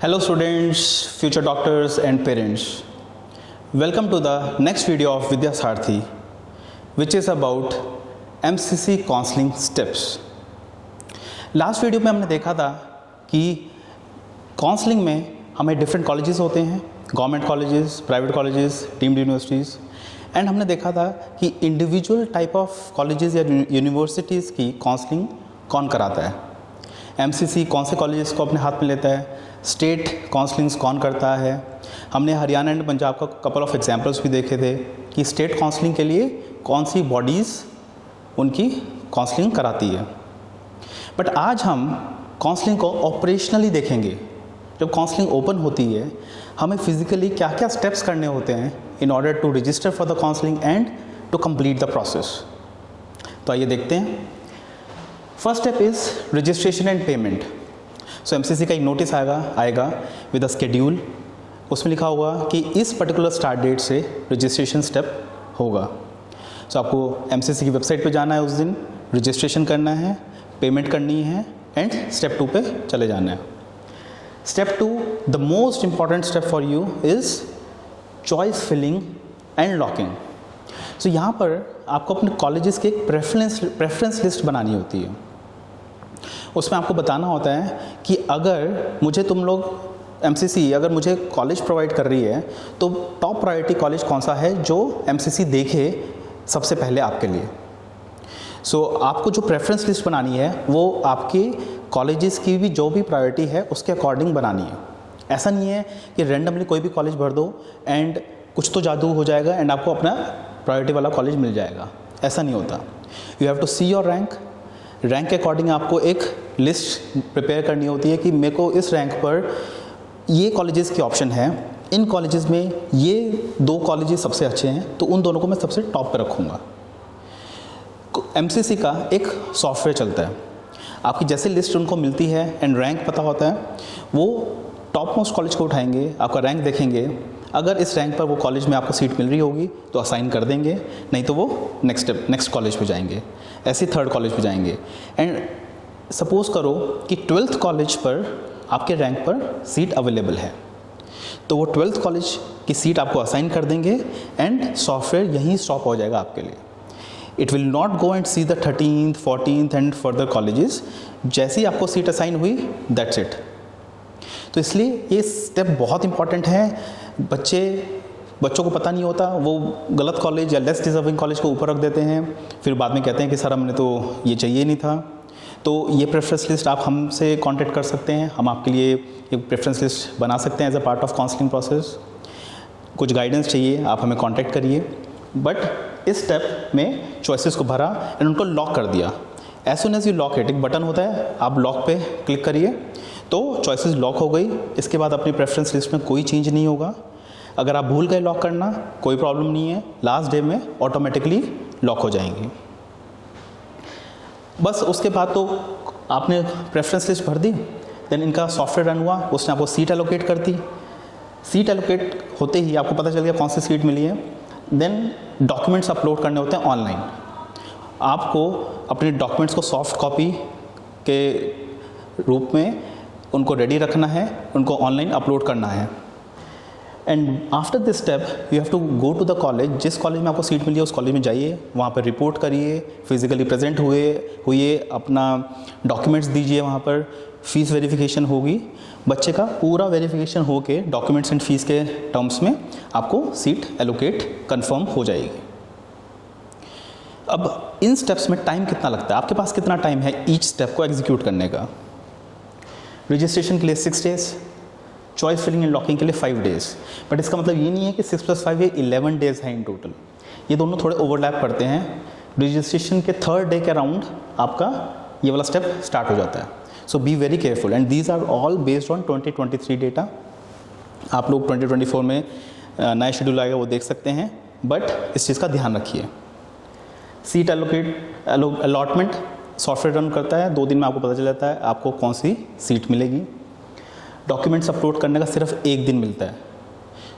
Hello students, future doctors and parents. Welcome to the next video of Vidya Sarthi, which is about MCC counseling steps. Last video में हमने देखा था कि counselling में हमें different colleges होते हैं, government colleges, private colleges, deemed universities, and हमने देखा था कि इंडिविजुअल टाइप ऑफ कॉलेजेस या यूनिवर्सिटीज़ की काउंसलिंग कौन कराता है। एमसीसी कौन से कॉलेजेस को अपने हाथ में लेता है, स्टेट काउंसलिंग्स कौन करता है। हमने हरियाणा एंड पंजाब का कपल ऑफ एग्जांपल्स भी देखे थे कि स्टेट काउंसलिंग के लिए कौन सी बॉडीज़ उनकी काउंसलिंग कराती है। बट आज हम काउंसलिंग को ऑपरेशनली देखेंगे। जब काउंसलिंग ओपन होती है हमें फिज़िकली क्या क्या स्टेप्स करने होते हैं in order to register for the counselling and to complete the process. तो आइए देखते हैं। First step is registration and payment. So MCC का एक नोटिस आएगा विद अ शेड्यूल। उसमें लिखा होगा कि इस पर्टिकुलर स्टार्ट डेट से रजिस्ट्रेशन स्टेप होगा। सो आपको एमसीसी की वेबसाइट पे जाना है, उस दिन रजिस्ट्रेशन करना है, पेमेंट करनी है एंड स्टेप 2 पे चले जाना है। Step 2, the most important step for you is choice filling and locking. So यहाँ पर आपको अपने कॉलेजेस की एक प्रेफरेंस लिस्ट बनानी होती है। उसमें आपको बताना होता है कि अगर मुझे तुम लोग एमसीसी अगर मुझे कॉलेज प्रोवाइड कर रही है तो टॉप प्रायोरिटी कॉलेज कौन सा है जो एमसीसी देखे सबसे पहले आपके लिए। सो आपको जो प्रेफरेंस लिस्ट बनानी है वो आपके कॉलेजेस की भी जो भी प्रायोरिटी है उसके अकॉर्डिंग बनानी है। ऐसा नहीं है कि रैंडमली कोई भी कॉलेज भर दो एंड कुछ तो जादू हो जाएगा एंड आपको अपना प्रायोरिटी वाला कॉलेज मिल जाएगा। ऐसा नहीं होता। You have to see your rank के अकॉर्डिंग आपको एक लिस्ट प्रिपेयर करनी होती है कि मेरे को इस रैंक पर ये कॉलेजेस की ऑप्शन है, इन कॉलेजेस में ये 2 कॉलेजेस सबसे अच्छे हैं तो उन दोनों को मैं सबसे टॉप पे रखूँगा। एमसीसी का एक सॉफ्टवेयर चलता है, आपकी जैसे लिस्ट उनको मिलती है एंड रैंक पता होता है वो टॉप मोस्ट कॉलेज को उठाएंगे, आपका रैंक देखेंगे। अगर इस रैंक पर वो कॉलेज में आपको सीट मिल रही होगी तो असाइन कर देंगे, नहीं तो वो नेक्स्ट कॉलेज पे जाएंगे, ऐसे 3rd कॉलेज पे जाएंगे। एंड सपोज़ करो कि 12th कॉलेज पर आपके रैंक पर सीट अवेलेबल है तो वो 12th कॉलेज की सीट आपको असाइन कर देंगे एंड सॉफ्टवेयर यहीं स्टॉप हो जाएगा आपके लिए। It will not go and see the 13th, 14th and further colleges. जैसे ही आपको सीट असाइन हुई दैट्स इट। तो इसलिए ये स्टेप बहुत इंपॉर्टेंट है। बच्चों को पता नहीं होता, वो गलत कॉलेज या लेस डिजर्विंग कॉलेज को ऊपर रख देते हैं, फिर बाद में कहते हैं कि सर हमने तो ये चाहिए नहीं था। तो ये प्रेफरेंस लिस्ट आप हमसे कांटेक्ट कर सकते हैं, हम आपके लिए एक प्रेफरेंस लिस्ट बना सकते हैं as a part of counselling process. कुछ गाइडेंस चाहिए आप हमें कांटेक्ट करिए। बट इस स्टेप में चॉइसेस को भरा एंड उनको लॉक कर दिया। As soon as you lock it, एक बटन होता है, आप लॉक पे क्लिक करिए तो चॉइसेस लॉक हो गई। इसके बाद अपनी प्रेफरेंस लिस्ट में कोई चेंज नहीं होगा। अगर आप भूल गए लॉक करना कोई प्रॉब्लम नहीं है, लास्ट डे में ऑटोमेटिकली लॉक हो जाएंगी। बस उसके बाद तो आपने प्रेफरेंस लिस्ट भर दी, देन इनका सॉफ्टवेयर रन हुआ, उसने आपको सीट एलोकेट कर दी। सीट एलोकेट होते ही आपको पता चल गया कौन सी सीट मिली है। देन डॉक्यूमेंट्स अपलोड करने होते हैं ऑनलाइन। आपको अपने डॉक्यूमेंट्स को सॉफ्ट कॉपी के रूप में उनको रेडी रखना है, उनको ऑनलाइन अपलोड करना है। And after this step you have to go to the college. जिस कॉलेज में आपको सीट मिली है उस कॉलेज में जाइए, वहाँ पर रिपोर्ट करिए, फिजिकली प्रेजेंट हुए अपना डॉक्यूमेंट्स दीजिए। वहाँ पर फीस वेरिफिकेशन होगी, बच्चे का पूरा वेरिफिकेशन हो के डॉक्यूमेंट्स एंड फीस के टर्म्स में आपको सीट एलोकेट कंफर्म हो जाएगी। अब इन स्टेप्स में टाइम कितना लगता है, आपके पास कितना टाइम है ईच स्टेप को एग्जीक्यूट करने का। रजिस्ट्रेशन के लिए 6 days, choice filling and locking के लिए 5 डेज़। बट इसका मतलब ये नहीं है कि 6 + 5 ये 11 डेज़ हैं इन टोटल। ये दोनों थोड़े ओवरलैप करते हैं। रजिस्ट्रेशन के 3rd डे के अराउंड आपका ये वाला स्टेप स्टार्ट हो जाता है। So be very careful and these are all based on 2023 data. आप लोग 2024 में नया शेड्यूल आएगा वो देख सकते हैं, बट इस चीज़ का ध्यान रखिए। सीट अलॉटमेंट सॉफ्टवेयर रन करता है, 2 दिन में आपको पता चल जाता है आपको कौन सी सीट मिलेगी। डॉक्यूमेंट्स अपलोड करने का सिर्फ 1 दिन मिलता है।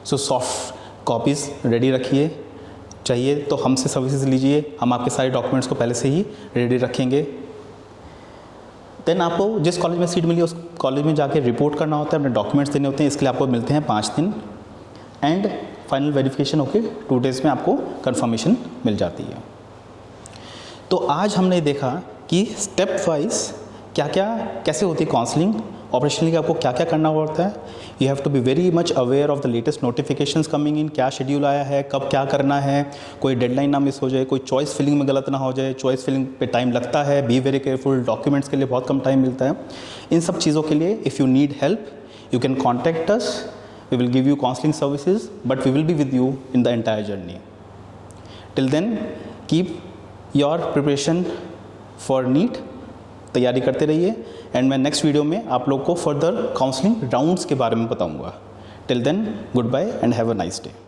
सो सॉफ्ट कॉपीज़ रेडी रखिए, चाहिए तो हमसे सर्विसेज लीजिए, हम आपके सारे डॉक्यूमेंट्स को पहले से ही रेडी रखेंगे। देन आपको जिस कॉलेज में सीट मिली उस कॉलेज में जाके रिपोर्ट करना होता है, अपने डॉक्यूमेंट्स देने होते हैं, इसके लिए आपको मिलते हैं 5 दिन एंड फाइनल वेरिफिकेशन होके 2 डेज़ में आपको कंफर्मेशन मिल जाती है। तो आज हमने देखा कि स्टेप वाइज क्या क्या कैसे होती है काउंसलिंग, ऑपरेशनली आपको क्या क्या करना होता है। You have to be very much aware of the latest notifications coming in, क्या शेड्यूल आया है, कब क्या करना है, कोई डेडलाइन ना मिस हो जाए, कोई चॉइस फिलिंग में गलत ना हो जाए। चॉइस फिलिंग पे टाइम लगता है, बी वेरी केयरफुल, डॉक्यूमेंट्स के लिए बहुत कम टाइम मिलता है। इन सब चीज़ों के लिए if you need help you can contact us, we will give you counselling services, but we will be with you in the entire journey. Till then keep your preparation for NEET, तैयारी करते रहिए and मैं next video में आप लोग को further counselling rounds के बारे में बताऊंगा। Till then goodbye and have a nice day.